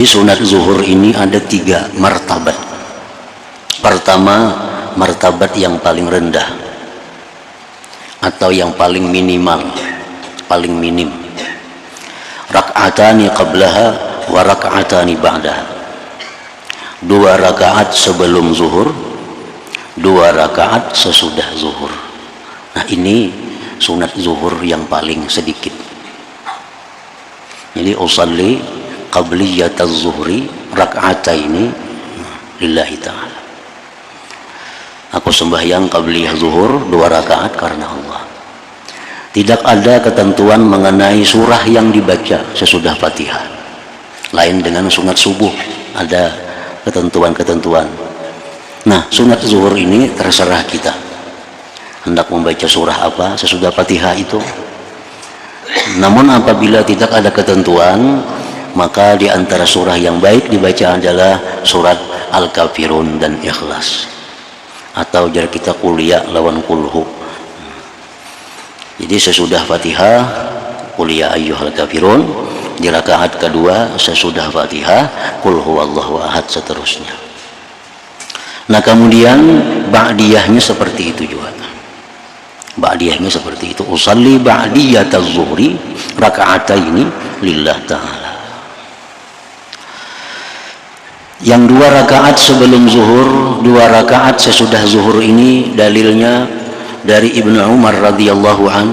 Sunat zuhur ini ada 3 martabat. Pertama, martabat yang paling rendah atau yang paling minimal, paling minim. Rak'atani qablaha wa rak'atani ba'daha. 2 rakaat sebelum zuhur, 2 rakaat sesudah zuhur. Nah, ini sunat zuhur yang paling sedikit. Jadi usalli qabliyataz zuhri rak'ataini lillahi ta'ala. Aku sembahyang qabliyah zuhur 2 rakaat karena Allah. Tidak ada ketentuan mengenai surah yang dibaca sesudah Fatihah. Lain dengan sunat subuh, ada ketentuan-ketentuan. Nah, sunat zuhur ini terserah kita. Hendak membaca surah apa sesudah Fatihah itu. Namun apabila tidak ada ketentuan, maka di antara surah yang baik dibaca adalah surat Al-Kafirun dan Ikhlas, atau jar kita kuliah lawan kulhu. Jadi sesudah Fatihah kuliah ayyuhal kafirun, di rakaat kedua sesudah Fatihah qul huwallahu ahad, seterusnya. Nah, kemudian ba'diyahnya seperti itu juga. Ba'diyahnya seperti itu. Usalli ba'diyataz zuhri raka'ataini lillah ta'ala. Yang 2 rakaat sebelum zuhur, 2 rakaat sesudah zuhur ini dalilnya dari Ibnu Umar radhiyallahu an.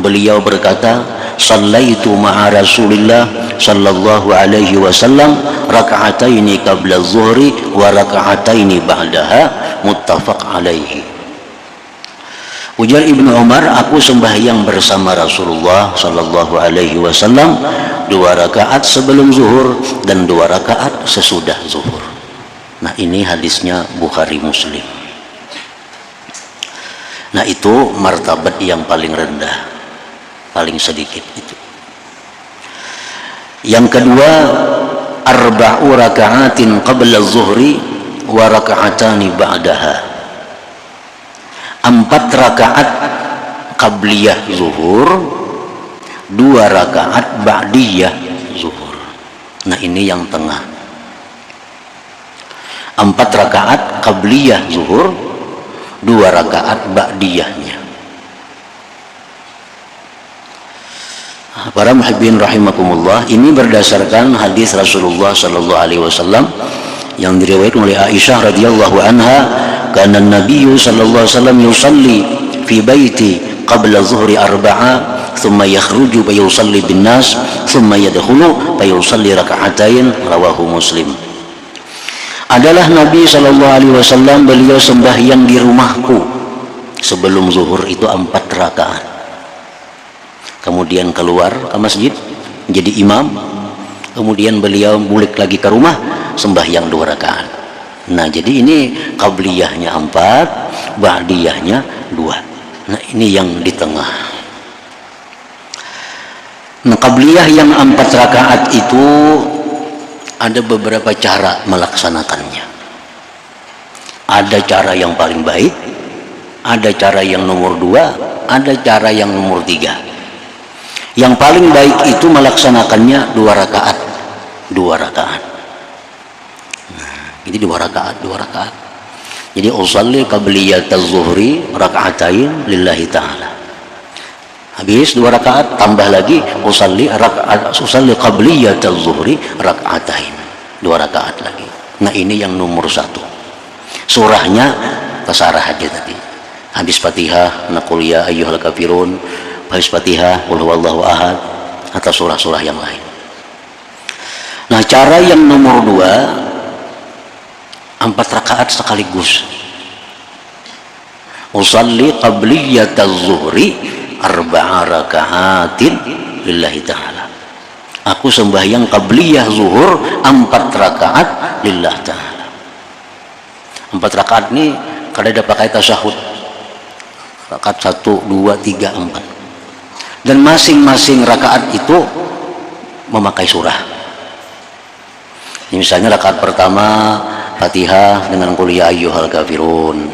Beliau berkata, "Shallaitu ma'a Rasulillah sallallahu alaihi wasallam raka'ataini qabla zuhri wa raka'ataini ba'daha, muttafaq alaihi." Ujar Ibnu Umar, aku sembahyang bersama Rasulullah sallallahu alaihi wasallam 2 rakaat sebelum zuhur dan 2 rakaat sesudah zuhur. Nah, ini hadisnya Bukhari Muslim. Nah, itu martabat yang paling rendah, paling sedikit itu. Yang kedua, arba'u raka'atin qabla zuhri wa raka'atani ba'daha. 4 rakaat qabliyah zuhur, 2 rakaat ba'diyah zuhur. Nah, ini yang tengah. 4 rakaat qabliyah zuhur, 2 rakaat ba'diyahnya. Para muhibbin rahimakumullah, ini berdasarkan hadis Rasulullah sallallahu alaihi wasallam yang diriwayatkan oleh Aisyah radhiyallahu anha, karena Nabi sallallahu alaihi wasallam yusalli fi baiti qabla zuhri 4, thumma yakhruju fa yusalli bin nas, thumma yadkhulu fa yusalli raka'atain, rawahu Muslim. Adalah Nabi sallallahu alaihi wasallam, beliau sembahyang di rumahku sebelum zuhur itu 4 rakaat. Kemudian keluar ke masjid menjadi imam, kemudian beliau balik lagi ke rumah sembahyang 2 rakaat. Nah, jadi ini qabliyahnya 4, ba'diyahnya 2. Nah, ini yang di tengah. Nah, qabliyah yang 4 rakaat itu ada beberapa cara melaksanakannya. Ada cara yang paling baik, ada cara yang nomor 2, ada cara yang nomor 3. Yang paling baik itu melaksanakannya 2 rakaat. 2 rakaat. Jadi 2 rakaat, 2 rakaat. Jadi usalli qabliyataz zuhri raka'atain lillahi ta'ala. Habis 2 rakaat, tambah lagi usalli qabliyataz zuhri raka'atain. 2 rakaat lagi. Nah, ini yang nomor 1. Surahnya tasarah aja tadi. Habis Fatihah naqul ya ayyuhal kafirun, habis Fatihah qul huwallahu ahad, atau surah-surah yang lain. Nah, cara yang nomor 2, 4 rakaat sekaligus. Usalli qabliyataz zuhri 4 raka'atin lillahi ta'ala. Aku sembahyang qabliyah zuhur 4 rakaat lillah ta'ala. 4 rakaat ini kada ada pakai tasyahud. Rakaat 1, 2, 3, 4. Dan masing-masing rakaat itu memakai surah. Misalnya rakaat pertama Fatihah dengan qul ya ayyuhal kafirun.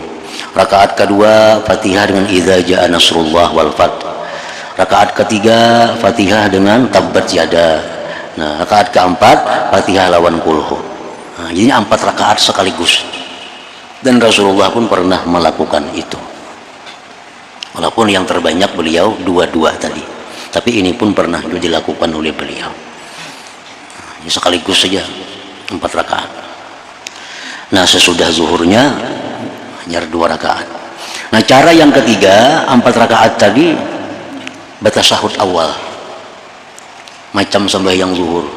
Rakaat kedua Fatihah dengan idza jaa nasrullah wal fath. Rakaat ketiga Fatihah dengan tabbat yada. Nah, rakaat keempat Fatihah lawan kulhu. Nah, jadi 4 rakaat sekaligus. Dan Rasulullah pun pernah melakukan itu. Walaupun yang terbanyak beliau 2 tadi. Tapi ini pun pernah dilakukan oleh beliau. Nah, sekaligus saja 4 rakaat. Nah, sesudah zuhurnya hanya 2 rakaat. Nah, cara yang ketiga 4 rakaat tadi bertasyahud awal. Macam sembahyang zuhur.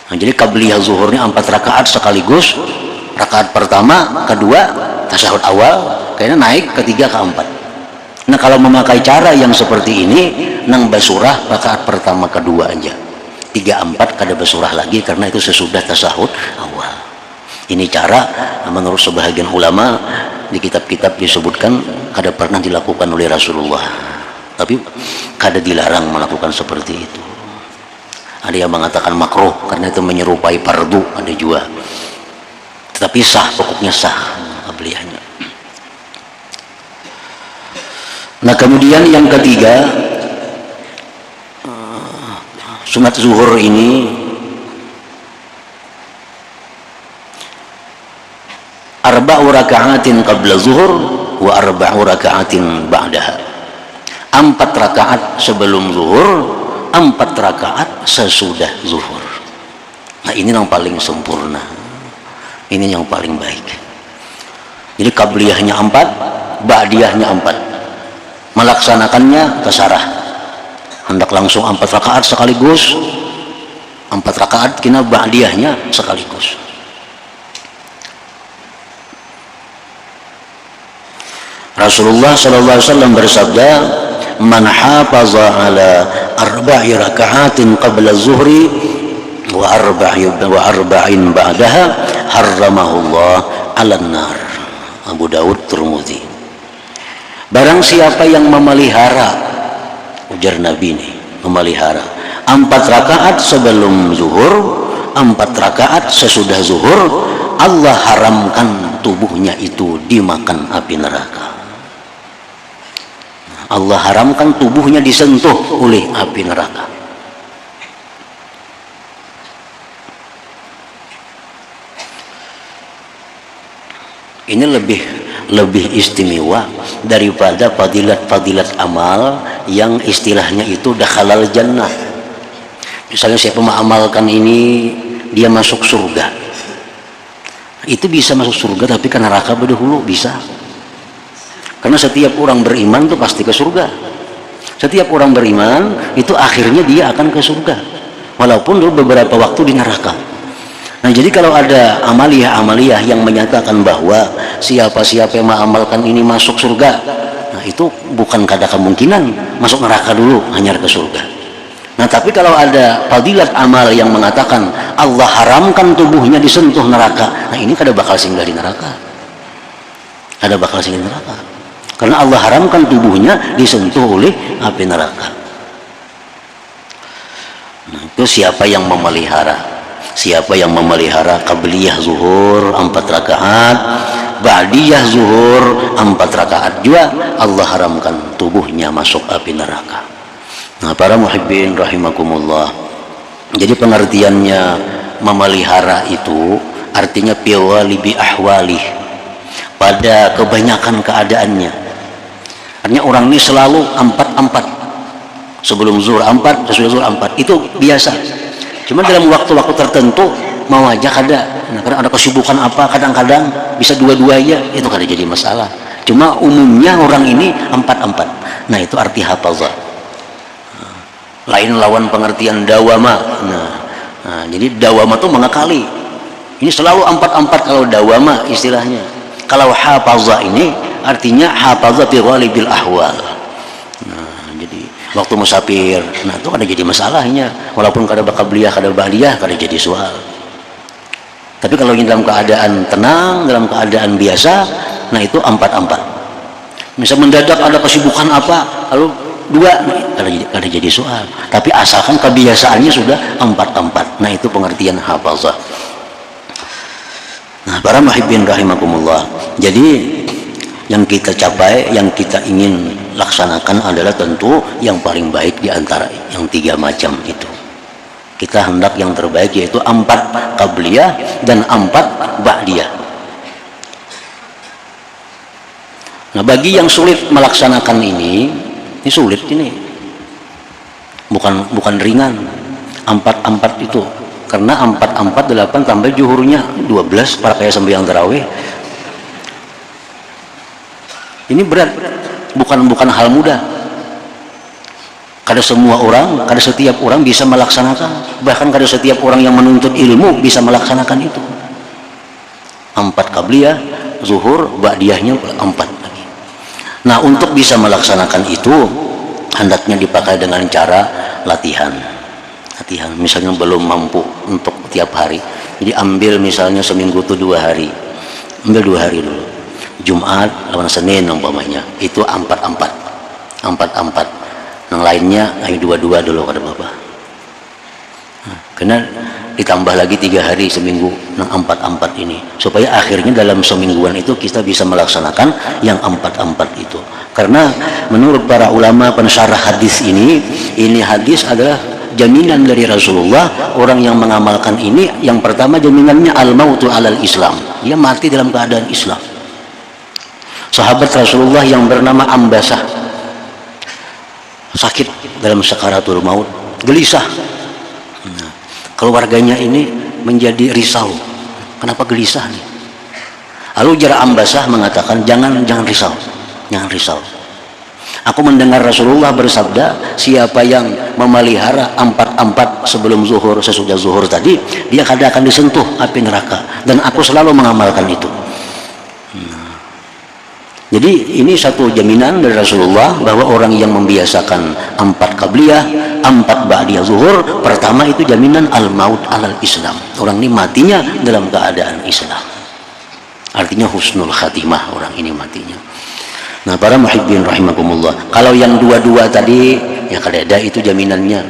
Nah, jadi qabliyah zuhurnya 4 rakaat sekaligus. Rakaat pertama, kedua, tasyahud awal, kayaknya naik ketiga, keempat. Nah, kalau memakai cara yang seperti ini, nang basurah rakaat pertama kedua aja. 3, 4 kada basurah lagi karena itu sesudah tasyahud awal. Ini cara menurut sebahagian ulama di kitab-kitab disebutkan kada pernah dilakukan oleh Rasulullah. Tapi kada dilarang melakukan seperti itu. Ada yang mengatakan makruh karena itu menyerupai fardu, ada juga. Tetapi sah, pokoknya sah qabliyahnya. Nah, kemudian yang ketiga, sunat zuhur ini arba'u raka'atin qabla zuhur wa arba'u raka'atin ba'daha. 4 rakaat sebelum zuhur, 4 rakaat sesudah zuhur. Nah, ini yang paling sempurna, ini yang paling baik. Jadi qabliyahnya 4, ba'diyahnya 4. Melaksanakannya terserah, hendak langsung 4 rakaat sekaligus, 4 rakaat kena ba'diyahnya sekaligus. Rasulullah SAW bersabda, man hafaza ala 4 raka'atin qabla zuhri wa arba'in ba'daha harramahullah 'alan nar. Abu Daud, Tirmidzi. Barang siapa yang memelihara, ujar Nabi ini, memelihara 4 rakaat sebelum zuhur, 4 rakaat sesudah zuhur, Allah haramkan tubuhnya itu dimakan api neraka. Allah haramkan tubuhnya disentuh oleh api neraka. Ini lebih istimewa daripada fadilat-fadilat amal yang istilahnya itu dakhalal jannah. Misalnya siapa mengamalkan ini dia masuk surga. Itu bisa masuk surga tapi ke neraka berdahulu bisa. Karena setiap orang beriman itu pasti ke surga. Setiap orang beriman itu akhirnya dia akan ke surga. Walaupun dulu beberapa waktu di neraka. Nah, jadi kalau ada amaliyah-amaliyah yang menyatakan bahwa siapa-siapa yang mengamalkan ini masuk surga, nah itu bukan kada kemungkinan masuk neraka dulu hanya ke surga. Nah, tapi kalau ada fadilat amal yang mengatakan Allah haramkan tubuhnya disentuh neraka, nah ini kada bakal singgah di neraka. Kada bakal singgah di neraka. Karena Allah haramkan tubuhnya disentuh oleh api neraka. Nah, itu siapa yang memelihara? Siapa yang memelihara qabliyah zuhur 4 rakaat, ba'diyah zuhur 4 rakaat juga, Allah haramkan tubuhnya masuk api neraka. Nah, para muhibbin rahimakumullah. Jadi pengertiannya memelihara itu artinya piwali bi ahwalih, pada kebanyakan keadaannya. Artinya orang ini selalu 4 sebelum zuhur 4, sesudah zuhur 4, itu biasa. Cuma dalam waktu-waktu tertentu mau aja kada. Nah, karena ada kesibukan apa, kadang-kadang bisa 2-2 itu kada jadi masalah. Cuma umumnya orang ini 4. Nah, itu arti hafazah. Lain lawan pengertian dawama. Nah, jadi dawama itu mengakali. Ini selalu 4 kalau dawama istilahnya. Kalau hafazah ini artinya hafazah bi ghalibil ahwal. Nah, jadi waktu musafir, nah itu kada jadi masalahnya. Walaupun kada qabliyah, kada ba'diyah, kada jadi soal. Tapi kalau dalam keadaan tenang, dalam keadaan biasa, nah itu 4. Misal mendadak ada kesibukan apa, lalu 2, kada jadi soal. Tapi asalkan kebiasaannya sudah 4. Nah, itu pengertian hafazah. Nah, para muhibbin rahimakumullah. Jadi yang kita capai, yang kita ingin laksanakan adalah tentu yang paling baik di antara yang 3 macam itu. Kita hendak yang terbaik, yaitu 4 qabliyah dan 4 ba'diyah. Nah, bagi yang sulit melaksanakan ini sulit ini. Bukan ringan. 4 itu. Karena 4 8 tambah zuhurnya 12 para kayak sembahyang tarawih. Ini berat. Bukan hal mudah. Kada semua orang, kada setiap orang bisa melaksanakan. Bahkan kada setiap orang yang menuntut ilmu bisa melaksanakan itu. 4 qabliyah, zuhur, ba'diyahnya 4 lagi. Nah, untuk bisa melaksanakan itu hendaknya dipakai dengan cara latihan. Misalnya belum mampu untuk tiap hari. Jadi ambil misalnya seminggu itu 2 hari. Ambil 2 hari dulu. Jumat lawan Senin umpamanya. Itu 4 yang lainnya ayo 2 dulu kada apa-apa. Karena ditambah lagi 3 hari seminggu yang 4 ini, supaya akhirnya dalam semingguan itu kita bisa melaksanakan yang 4 itu. Karena menurut para ulama pensyarah hadis ini hadis adalah jaminan dari Rasulullah. Orang yang mengamalkan ini, yang pertama jaminannya al-mautu alal Islam, dia mati dalam keadaan Islam. Sahabat Rasulullah yang bernama Ambasah sakit dalam sakaratul maut, gelisah. Nah, keluarganya ini menjadi risau. Kenapa gelisah nih? Lalu Jara Ambasah mengatakan, jangan risau. Aku mendengar Rasulullah bersabda, siapa yang memelihara 4 sebelum zuhur, sesudah zuhur tadi, dia kada akan disentuh api neraka. Dan aku selalu mengamalkan itu. Jadi ini satu jaminan dari Rasulullah bahwa orang yang membiasakan 4 qabliyah, 4 ba'diyah zuhur, pertama itu jaminan al-maut alal Islam. Orang ini matinya dalam keadaan Islam. Artinya husnul khatimah orang ini matinya. Nah, para muhibbin rahimakumullah, kalau yang 2 tadi ya kada ada itu jaminannya.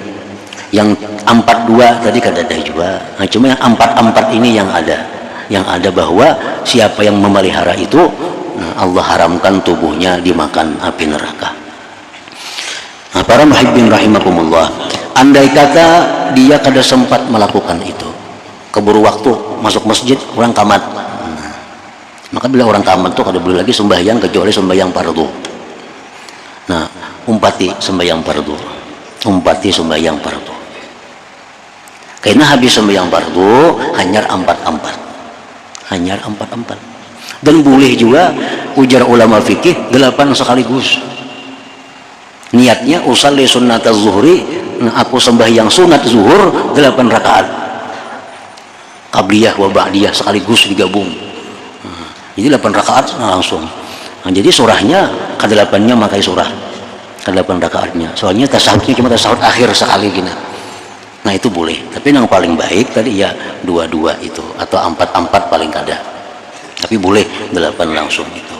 Yang 4 tadi kada ada juga. Nah, cuma yang 4 ini yang ada. Yang ada bahwa siapa yang memelihara itu, Allah haramkan tubuhnya dimakan api neraka. Nah, para muhibbin rahimakumullah, andai kata dia kada sempat melakukan itu, keburu waktu masuk masjid, orang tamat. Maka bila orang tamat tuh kada boleh lagi sembahyang kecuali sembahyang fardu. Nah, umpati sembahyang fardu. Karena habis sembahyang fardu hanyar 4. Dan boleh juga ujar ulama fikih 8 sekaligus. Niatnya usalli sunnat az-zuhri, aku sembahyang sunat zuhur 8 rakaat. Qabliyah wa ba'diyah sekaligus digabung. Jadi 8 rakaat langsung. Nah, jadi surahnya ke-8-nya makai surah. Ke-8 rakaatnya. Soalnya tasahudnya cuma tasahud akhir sekali gini. Nah, itu boleh. Tapi yang paling baik tadi ya 2 itu atau 4 paling kada. Tapi boleh 8 langsung itu.